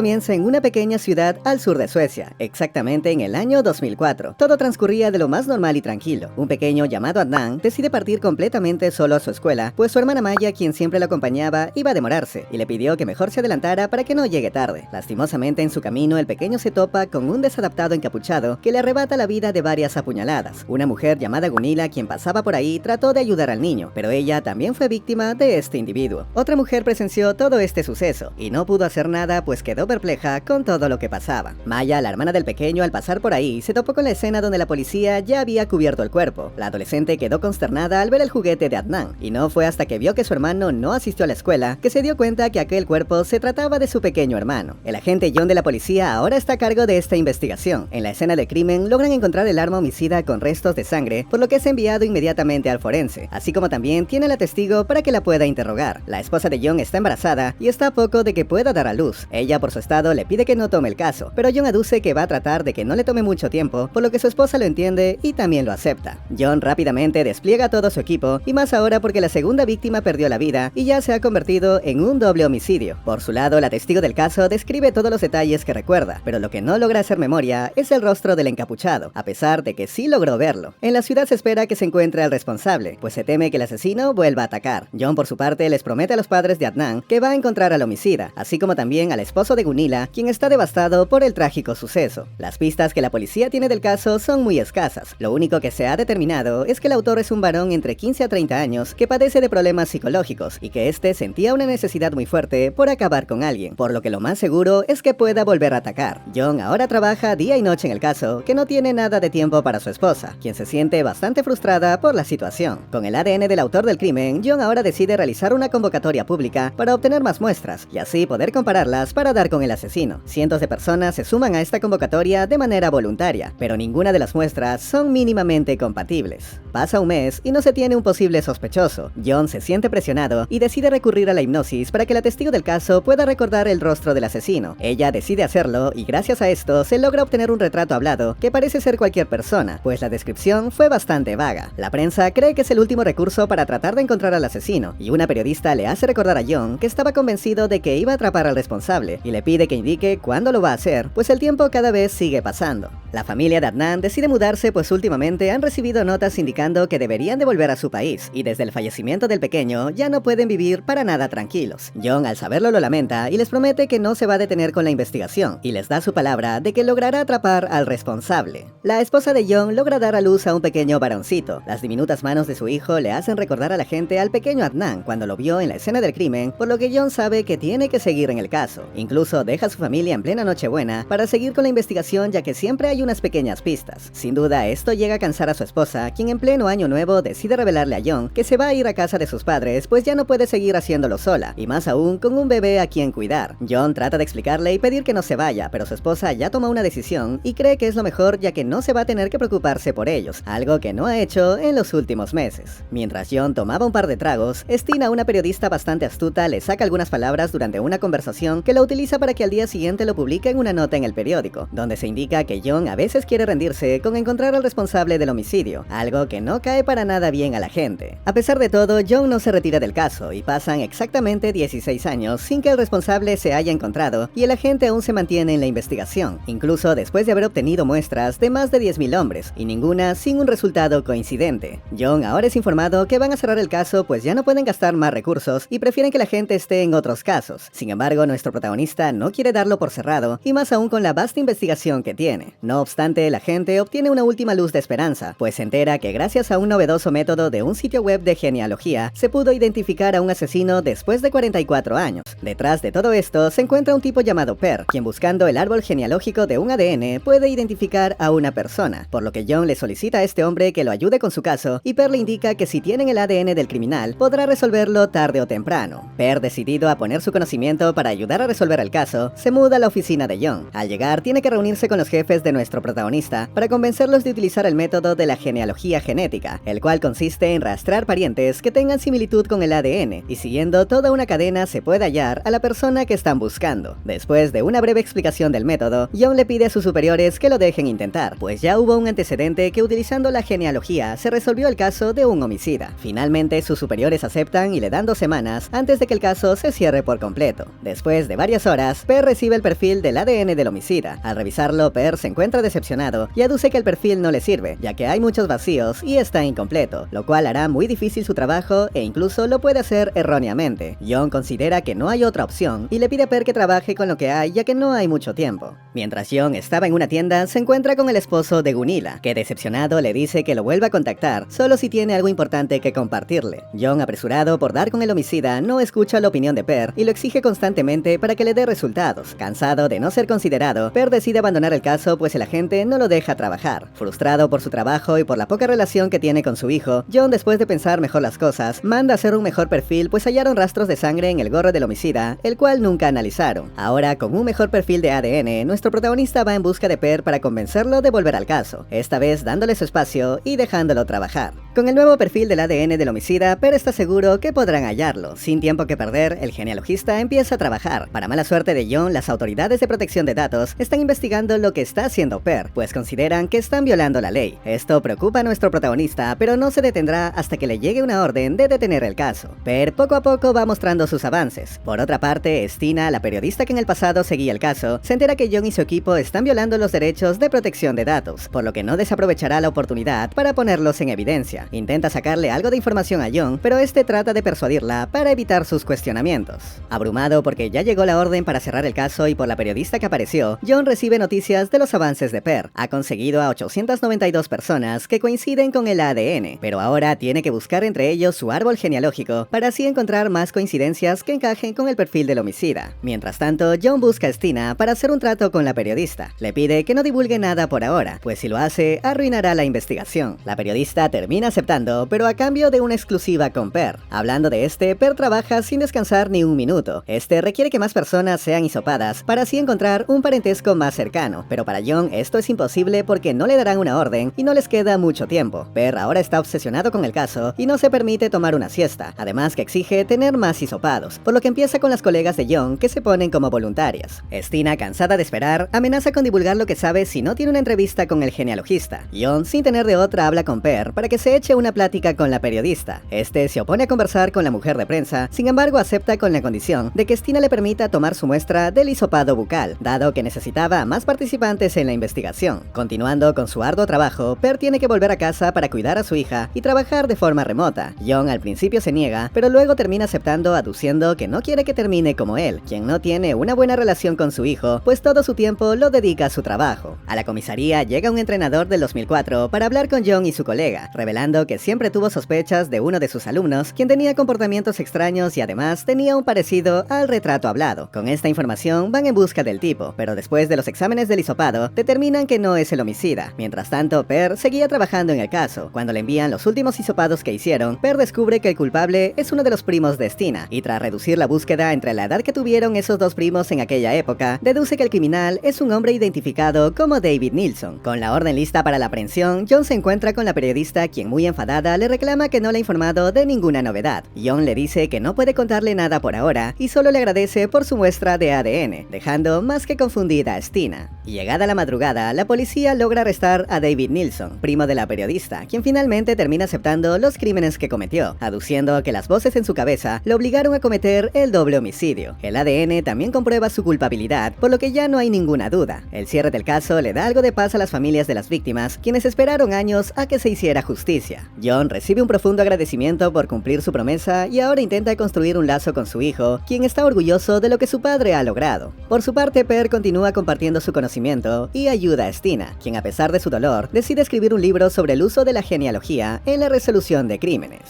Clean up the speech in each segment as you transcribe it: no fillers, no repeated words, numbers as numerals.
Comienza en una pequeña ciudad al sur de Suecia, exactamente en el año 2004. Todo transcurría de lo más normal y tranquilo. Un pequeño llamado Adnan decide partir completamente solo a su escuela, pues su hermana Maya, quien siempre lo acompañaba, iba a demorarse, y le pidió que mejor se adelantara para que no llegue tarde. Lastimosamente en su camino el pequeño se topa con un desadaptado encapuchado que le arrebata la vida de varias apuñaladas. Una mujer llamada Gunilla, quien pasaba por ahí, trató de ayudar al niño, pero ella también fue víctima de este individuo. Otra mujer presenció todo este suceso, y no pudo hacer nada pues quedó perpleja con todo lo que pasaba. Maya, la hermana del pequeño, al pasar por ahí, se topó con la escena donde la policía ya había cubierto el cuerpo. La adolescente quedó consternada al ver el juguete de Adnan, y no fue hasta que vio que su hermano no asistió a la escuela que se dio cuenta que aquel cuerpo se trataba de su pequeño hermano. El agente John de la policía ahora está a cargo de esta investigación. En la escena del crimen logran encontrar el arma homicida con restos de sangre, por lo que es enviado inmediatamente al forense, así como también tiene la testigo para que la pueda interrogar. La esposa de John está embarazada y está a poco de que pueda dar a luz. Ella, por su estado, le pide que no tome el caso, pero John aduce que va a tratar de que no le tome mucho tiempo, por lo que su esposa lo entiende y también lo acepta. John rápidamente despliega todo su equipo, y más ahora porque la segunda víctima perdió la vida y ya se ha convertido en un doble homicidio. Por su lado, la testigo del caso describe todos los detalles que recuerda, pero lo que no logra hacer memoria es el rostro del encapuchado, a pesar de que sí logró verlo. En la ciudad se espera que se encuentre al responsable, pues se teme que el asesino vuelva a atacar. John, por su parte, les promete a los padres de Adnan que va a encontrar al homicida, así como también al esposo de Gunilla, quien está devastado por el trágico suceso. Las pistas que la policía tiene del caso son muy escasas. Lo único que se ha determinado es que el autor es un varón entre 15 a 30 años que padece de problemas psicológicos y que este sentía una necesidad muy fuerte por acabar con alguien, por lo que lo más seguro es que pueda volver a atacar. John ahora trabaja día y noche en el caso, que no tiene nada de tiempo para su esposa, quien se siente bastante frustrada por la situación. Con el ADN del autor del crimen, John ahora decide realizar una convocatoria pública para obtener más muestras y así poder compararlas para dar con el asesino. Cientos de personas se suman a esta convocatoria de manera voluntaria, pero ninguna de las muestras son mínimamente compatibles. Pasa un mes y no se tiene un posible sospechoso. John se siente presionado y decide recurrir a la hipnosis para que la testigo del caso pueda recordar el rostro del asesino. Ella decide hacerlo y gracias a esto se logra obtener un retrato hablado que parece ser cualquier persona, pues la descripción fue bastante vaga. La prensa cree que es el último recurso para tratar de encontrar al asesino, y una periodista le hace recordar a John que estaba convencido de que iba a atrapar al responsable y le pide que indique cuándo lo va a hacer, pues el tiempo cada vez sigue pasando. La familia de Adnan decide mudarse pues últimamente han recibido notas indicando que deberían de volver a su país, y desde el fallecimiento del pequeño ya no pueden vivir para nada tranquilos. John al saberlo lo lamenta y les promete que no se va a detener con la investigación, y les da su palabra de que logrará atrapar al responsable. La esposa de John logra dar a luz a un pequeño varoncito. Las diminutas manos de su hijo le hacen recordar a la gente al pequeño Adnan cuando lo vio en la escena del crimen, por lo que John sabe que tiene que seguir en el caso. Incluso deja a su familia en plena Nochebuena para seguir con la investigación, ya que siempre hay unas pequeñas pistas. Sin duda esto llega a cansar a su esposa, quien en pleno año nuevo decide revelarle a John que se va a ir a casa de sus padres pues ya no puede seguir haciéndolo sola, y más aún con un bebé a quien cuidar. John trata de explicarle y pedir que no se vaya, pero su esposa ya toma una decisión y cree que es lo mejor, ya que no se va a tener que preocuparse por ellos, algo que no ha hecho en los últimos meses. Mientras John tomaba un par de tragos, Stina, una periodista bastante astuta, le saca algunas palabras durante una conversación que la utiliza para que al día siguiente lo publique en una nota en el periódico, donde se indica que John a veces quiere rendirse con encontrar al responsable del homicidio, algo que no cae para nada bien a la gente. A pesar de todo, John no se retira del caso y pasan exactamente 16 años sin que el responsable se haya encontrado, y el agente aún se mantiene en la investigación, incluso después de haber obtenido muestras de más de 10.000 hombres, y ninguna sin un resultado coincidente. John ahora es informado que van a cerrar el caso pues ya no pueden gastar más recursos y prefieren que la gente esté en otros casos. Sin embargo, nuestro protagonista no quiere darlo por cerrado, y más aún con la vasta investigación que tiene. No obstante, la gente obtiene una última luz de esperanza, pues se entera que gracias a un novedoso método de un sitio web de genealogía se pudo identificar a un asesino después de 44 años. Detrás de todo esto se encuentra un tipo llamado Per, quien buscando el árbol genealógico de un ADN puede identificar a una persona, por lo que John le solicita a este hombre que lo ayude con su caso, y Per le indica que si tienen el ADN del criminal podrá resolverlo tarde o temprano. Per, decidido a poner su conocimiento para ayudar a resolver el caso, se muda a la oficina de John. Al llegar tiene que reunirse con los jefes de nuestro nuestro protagonista para convencerlos de utilizar el método de la genealogía genética, el cual consiste en rastrear parientes que tengan similitud con el ADN, y siguiendo toda una cadena se puede hallar a la persona que están buscando. Después de una breve explicación del método, John le pide a sus superiores que lo dejen intentar, pues ya hubo un antecedente que utilizando la genealogía se resolvió el caso de un homicida. Finalmente sus superiores aceptan y le dan 2 semanas antes de que el caso se cierre por completo. Después de varias horas, Per recibe el perfil del ADN del homicida. Al revisarlo, Per se encuentra decepcionado y aduce que el perfil no le sirve, ya que hay muchos vacíos y está incompleto, lo cual hará muy difícil su trabajo e incluso lo puede hacer erróneamente. John considera que no hay otra opción y le pide a Per que trabaje con lo que hay, ya que no hay mucho tiempo. Mientras John estaba en una tienda, se encuentra con el esposo de Gunilla, que decepcionado le dice que lo vuelva a contactar solo si tiene algo importante que compartirle. John, apresurado por dar con el homicida, no escucha la opinión de Per y lo exige constantemente para que le dé resultados. Cansado de no ser considerado, Per decide abandonar el caso pues el agente no lo deja trabajar. Frustrado por su trabajo y por la poca relación que tiene con su hijo, John, después de pensar mejor las cosas, manda a hacer un mejor perfil pues hallaron rastros de sangre en el gorro del homicida, el cual nunca analizaron. Ahora, con un mejor perfil de ADN, nuestro protagonista va en busca de Per para convencerlo de volver al caso, esta vez dándole su espacio y dejándolo trabajar. Con el nuevo perfil del ADN del homicida, Per está seguro que podrán hallarlo. Sin tiempo que perder, el genealogista empieza a trabajar. Para mala suerte de John, las autoridades de protección de datos están investigando lo que está haciendo Per, pues consideran que están violando la ley. Esto preocupa a nuestro protagonista, pero no se detendrá hasta que le llegue una orden de detener el caso. Per poco a poco va mostrando sus avances. Por otra parte, Stina, la periodista que en el pasado seguía el caso, se entera que John y su equipo están violando los derechos de protección de datos, por lo que no desaprovechará la oportunidad para ponerlos en evidencia. Intenta sacarle algo de información a John, pero este trata de persuadirla para evitar sus cuestionamientos. Abrumado porque ya llegó la orden para cerrar el caso y por la periodista que apareció, John recibe noticias de los avances de Per. Ha conseguido a 892 personas que coinciden con el ADN, pero ahora tiene que buscar entre ellos su árbol genealógico para así encontrar más coincidencias que encajen con el perfil del homicida. Mientras tanto, John busca a Stina para hacer un trato con la periodista. Le pide que no divulgue nada por ahora, pues si lo hace, arruinará la investigación. La periodista termina aceptando, pero a cambio de una exclusiva con Per. Hablando de este, Per trabaja sin descansar ni un minuto. Este requiere que más personas sean hisopadas para así encontrar un parentesco más cercano, pero para John esto es imposible porque no le darán una orden y no les queda mucho tiempo. Per ahora está obsesionado con el caso y no se permite tomar una siesta, además que exige tener más hisopados, por lo que empieza con las colegas de John que se ponen como voluntarias. Stina, cansada de esperar, amenaza con divulgar lo que sabe si no tiene una entrevista con el genealogista. John, sin tener de otra, habla con Per para que se eche una plática con la periodista. Este se opone a conversar con la mujer de prensa, sin embargo acepta con la condición de que Stina le permita tomar su muestra del hisopado bucal, dado que necesitaba más participantes en la investigación. Continuando con su arduo trabajo, Per tiene que volver a casa para cuidar a su hija y trabajar de forma remota. John al principio se niega, pero luego termina aceptando, aduciendo que no quiere que termine como él, quien no tiene una buena relación con su hijo, pues todo su tiempo lo dedica a su trabajo. A la comisaría llega un entrenador del 2004 para hablar con John y su colega, revelando que siempre tuvo sospechas de uno de sus alumnos, quien tenía comportamientos extraños y además tenía un parecido al retrato hablado. Con esta información van en busca del tipo, pero después de los exámenes del hisopado, determinan que no es el homicida. Mientras tanto, Per seguía trabajando en el caso. Cuando le envían los últimos hisopados que hicieron, Per descubre que el culpable es uno de los primos de Stina, y tras reducir la búsqueda entre la edad que tuvieron esos dos primos en aquella época, deduce que el criminal es un hombre identificado como David Nilsson. Con la orden lista para la aprehensión, John se encuentra con la periodista, quien muy enfadada le reclama que no le ha informado de ninguna novedad. John le dice que no puede contarle nada por ahora y solo le agradece por su muestra de ADN, dejando más que confundida a Stina. Llegada la madrugada, la policía logra arrestar a David Nilsson, primo de la periodista, quien finalmente termina aceptando los crímenes que cometió, aduciendo que las voces en su cabeza lo obligaron a cometer el doble homicidio. El ADN también comprueba su culpabilidad, por lo que ya no hay ninguna duda. El cierre del caso le da algo de paz a las familias de las víctimas, quienes esperaron años a que se hiciera justicia. John recibe un profundo agradecimiento por cumplir su promesa y ahora intenta construir un lazo con su hijo, quien está orgulloso de lo que su padre ha logrado. Por su parte, Per continúa compartiendo su conocimiento y ayuda a Stina, quien a pesar de su dolor, decide escribir un libro sobre el uso de la genealogía en la resolución de crímenes.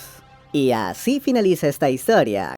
Y así finaliza esta historia.